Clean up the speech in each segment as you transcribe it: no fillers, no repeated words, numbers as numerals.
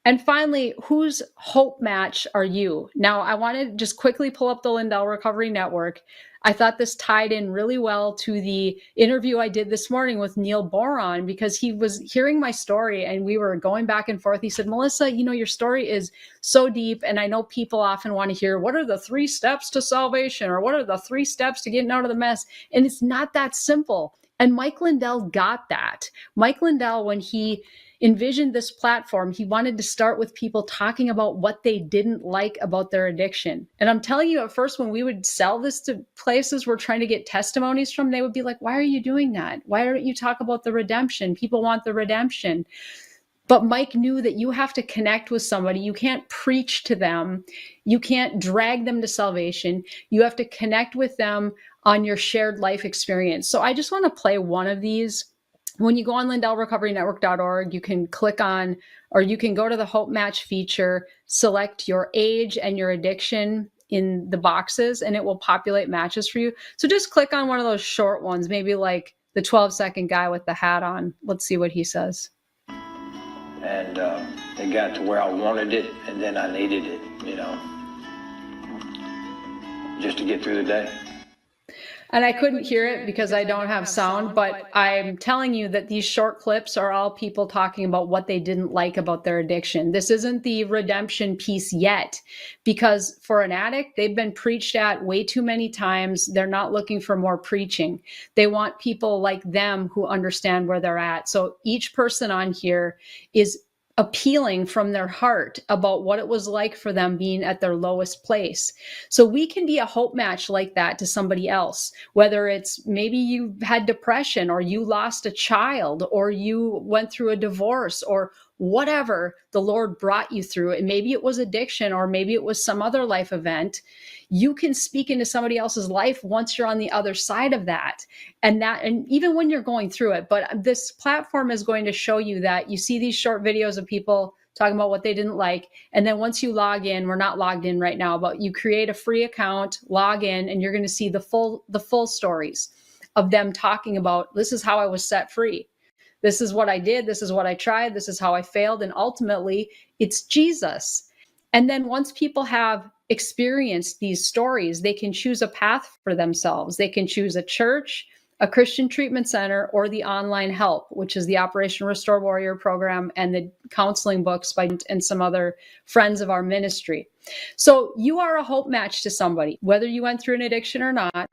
And finally, whose hope match are you? Now, I want to just quickly pull up the Lindell Recovery Network. I thought this tied in really well to the interview I did this morning with Neil Boron, because he was hearing my story and we were going back and forth. He said, Melissa, your story is so deep. And I know people often want to hear, what are the 3 steps to salvation? Or what are the 3 steps to getting out of the mess? And it's not that simple. And Mike Lindell got that. Mike Lindell, when he envisioned this platform, he wanted to start with people talking about what they didn't like about their addiction. And I'm telling you, at first, when we would sell this to places we're trying to get testimonies from, they would be like, why are you doing that? Why don't you talk about the redemption? People want the redemption. But Mike knew that you have to connect with somebody. You can't preach to them. You can't drag them to salvation. You have to connect with them on your shared life experience. So I just want to play one of these. When you go on LindellRecoveryNetwork.org, you can click on, or you can go to the Hope Match feature, select your age and your addiction in the boxes, and it will populate matches for you. So just click on one of those short ones, maybe like the 12-second guy with the hat on. Let's see what he says. And it got to where I wanted it, and then I needed it, just to get through the day. And I couldn't hear it because I don't have sound, but I'm telling you that these short clips are all people talking about what they didn't like about their addiction. This isn't the redemption piece yet, because for an addict, they've been preached at way too many times. They're not looking for more preaching. They want people like them who understand where they're at. So each person on here is appealing from their heart about what it was like for them being at their lowest place. So we can be a hope match like that to somebody else, whether it's maybe you had depression, or you lost a child, or you went through a divorce, or whatever the Lord brought you through. And maybe it was addiction, or maybe it was some other life event. You can speak into somebody else's life once you're on the other side of that. And even when you're going through it. But this platform is going to show you that. You see these short videos of people talking about what they didn't like. And then once you log in, we're not logged in right now, but you create a free account, log in, and you're going to see the full stories of them talking about, this is how I was set free. This is what I did. This is what I tried. This is how I failed. And ultimately, it's Jesus. And then once people have experienced these stories, they can choose a path for themselves. They can choose a church, a Christian treatment center, or the online help, which is the Operation Restore Warrior program and the counseling books by and some other friends of our ministry. So you are a hope match to somebody, whether you went through an addiction or not.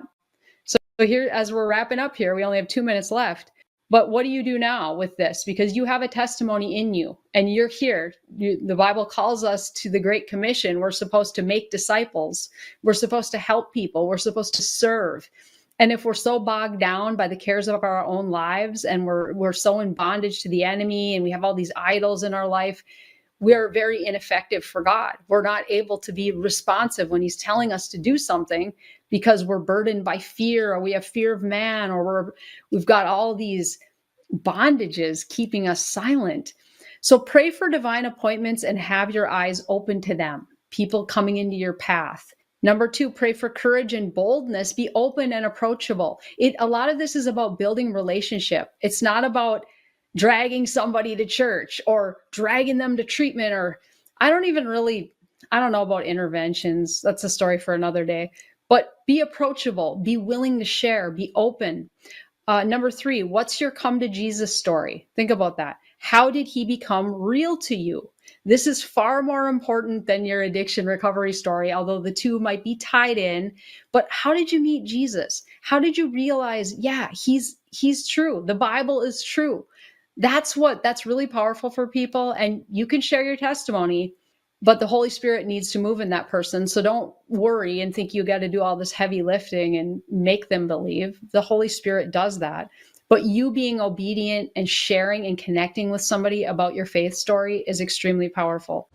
So here, as we're wrapping up here, we only have 2 minutes left. But what do you do now with this? Because you have a testimony in you and you're here. The Bible calls us to the Great Commission. We're supposed to make disciples. We're supposed to help people. We're supposed to serve. And if we're so bogged down by the cares of our own lives, and we're so in bondage to the enemy, and we have all these idols in our life, we're very ineffective for God. We're not able to be responsive when he's telling us to do something, because we're burdened by fear, or we have fear of man, or we've got all these bondages keeping us silent. So pray for divine appointments and have your eyes open to them, people coming into your path. Number 2, pray for courage and boldness. Be open and approachable. A lot of this is about building relationship. It's not about dragging somebody to church or dragging them to treatment, or I don't know about interventions. That's a story for another day. But be approachable, be willing to share, be open. Number 3, what's your come to Jesus story? Think about that. How did he become real to you? This is far more important than your addiction recovery story, although the two might be tied in. But how did you meet Jesus? How did you realize, he's true. The Bible is true. That's really powerful for people. And you can share your testimony, but the Holy Spirit needs to move in that person. So don't worry and think you got to do all this heavy lifting and make them believe. The Holy Spirit does that. But you being obedient and sharing and connecting with somebody about your faith story is extremely powerful.